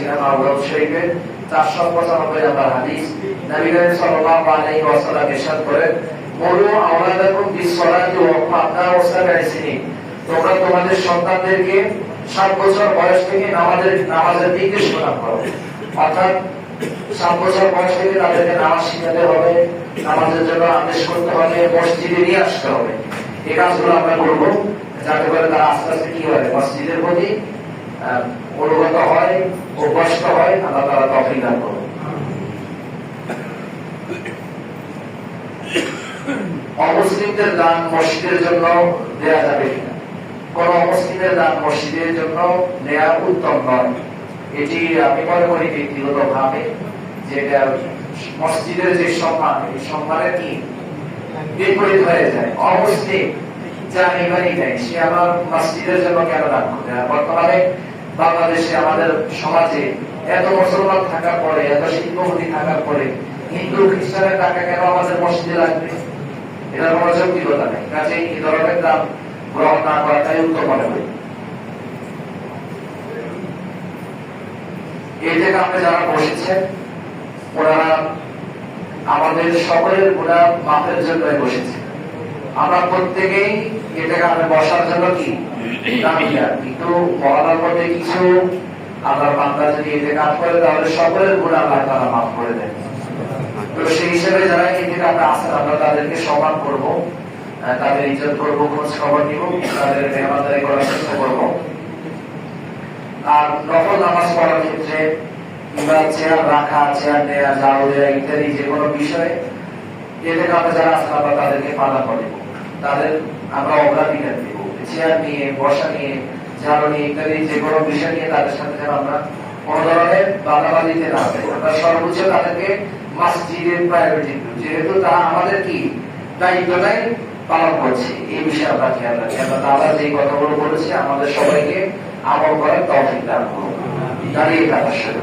করেছিলাম আবু দাউদ শরীফের 495 নম্বর হাদিস। নবী করিম সাল্লাল্লাহু আলাইহি ওয়াসাল্লাম ইরশাদ করেন, মুরু আওলাদাকুম বিসসালাতি ওয়া হুম আবনাউ সাব'i সিনিন, তোমরা তোমাদের সন্তানদেরকে 7 বছর বয়স থেকে নামাজের নির্দেশ প্রদান করো। অর্থাৎ 7 বছর বয়স থেকে তাদেরকে নামাজ শিখাতে হবে, নামাজের জন্য আদেশ করতে হবে, মসজিদে নিয়ে আসতে হবে। এই কাজগুলো আমরা করবো যাতে করে তারা আস্তে আস্তে কি হয়, মসজিদের প্রতি অনুগত হয়, অভ্যস্ত হয়। আল্লাহ তাআলা তৌফিক দান করুন। অমুসলিমদের দান মসজিদের জন্য দেয়া যাবে কিনা? কোন অমুসলিমের দান মসজিদের জন্য নেওয়া উত্তম নয়। এটি আমি মনে করি ব্যক্তিগত ভাবে যে মসজিদের যে সম্মান, এই সম্মানের কি বিপরীত হয়ে যায়। অমুসলিম যা ইমানই নেই, সে আমার মসজিদের জন্য কেন দান করবে? বর্তমানে বাংলাদেশে আমাদের সমাজে এত মুসলমান থাকার পরে, এত শিল্পপতি থাকার পরে হিন্দু খ্রিস্টানের টাকা কেন আমাদের মসজিদে লাগবে? এটার কোনো যৌক্তিকতা নেই। কাজে এই ধরনের দান গ্রহণ না করাটাই উত্তম মনে করি। এই থেকে আপনি যারা বসেছেন, ওনারা আমাদের সকলের গুনাহ মাফের জন্য বসেছে। আমরা প্রত্যেকেই এটাকে আমরা বসার জন্য কি দাবিদার, কিন্তু মহলার মধ্যে কিছু আল্লাহর বান্দা যদি এতে কাজ করে তাহলে সকলের গুনাহ আল্লাহ তাআলা মাফ করে দেন। তো সেই হিসেবে যারা এতে আমরা আসেন, আমরা তাদেরকে সম্মান করবো, তাদের ইজ্জত করবো, খোঁজ খবর নিব, তাদের মেহমানদারি করার চেষ্টা করবো। আর নফল নামাজ পড়ার ক্ষেত্রে কিংবা চেয়ার রাখা, চেয়ার নেওয়া, ঝাড়ু দেওয়া ইত্যাদি যে কোনো বিষয়ে এতে আমরা যারা আসেন আমরা তাদেরকে পালন করব, তাদের আমরা অগ্রাধিকার দেব। চেয়ার নিয়ে, বসা নিয়ে, ঝাড়ু নিয়ে ইত্যাদি যে কোনো বিষয় নিয়ে তাদের সাথে যেন আমরা কোনো ধরনের বাধাবাধিতে না পাই। আমরা সর্বোচ্চ তাদেরকে মসজিদের প্রায়োরিটি দেব, যেহেতু তারা আমাদের কি দায়িত্বটাই পালন করছে। এই বিষয়ে আমরা খেয়াল রাখি। আমরা তারা যে কথাগুলো বলেছে আমাদের সবাইকে আমল করার তৌফিক দান করুন। দাঁড়িয়ে কাজ শুরু